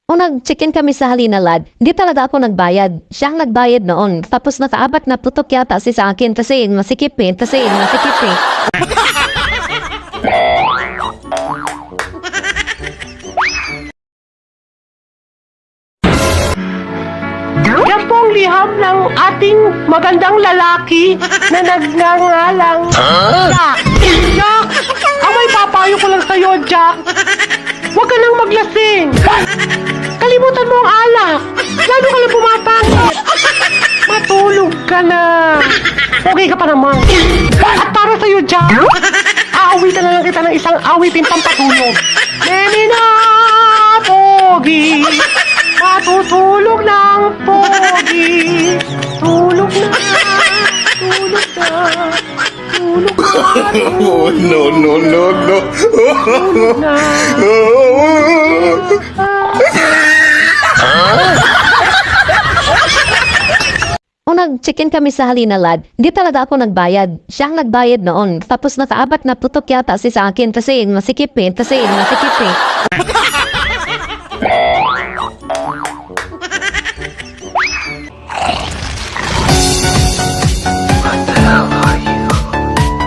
O nag-check-in kami sa Halina Lad, di talaga ako nagbayad. Siya ang nagbayad noon. Tapos nakaapat na putok yata si sa akin kasi masikip eh. Yan po ang liham ng ating magandang lalaki na nagngangalang Jack. Jack! Ang may papayo ko lang sa'yo, Jack. Huwag ka nang maglasing. Kalimutan mo ang alak. Lalo ka lang pumapangit. Matulog ka na. Okay ka pa naman. At para sa'yo, Jack, aawitan na lang kita ng isang awitin pampatulog. Nemi na, pogi. Matutulog ng pogi. Tulog na, tulog na, tulog na. Oh, no, no, no, no. Tulog na. O nag-check-in kami sa Halina Lad, di talaga ako nagbayad. Siya ang nagbayad noon. Tapos nakaapat na putok yata si sa akin kasi masikip eh.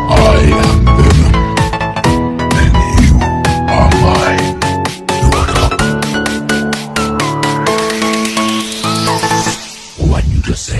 I am Venom, and you are mine. What you just say?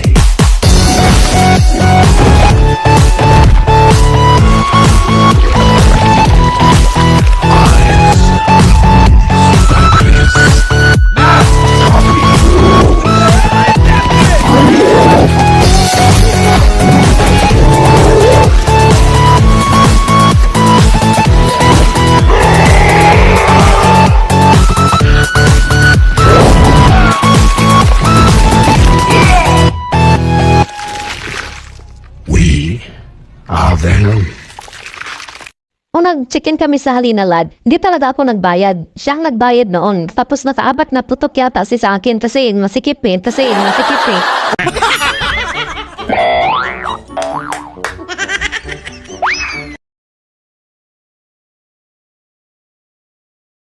We are Venom. O nag-check-in kami sa Halina Lad, di talaga ako nagbayad. Siya ang nagbayad noon. Tapos nakaapat na putok yata si sa akin kasi masikip eh.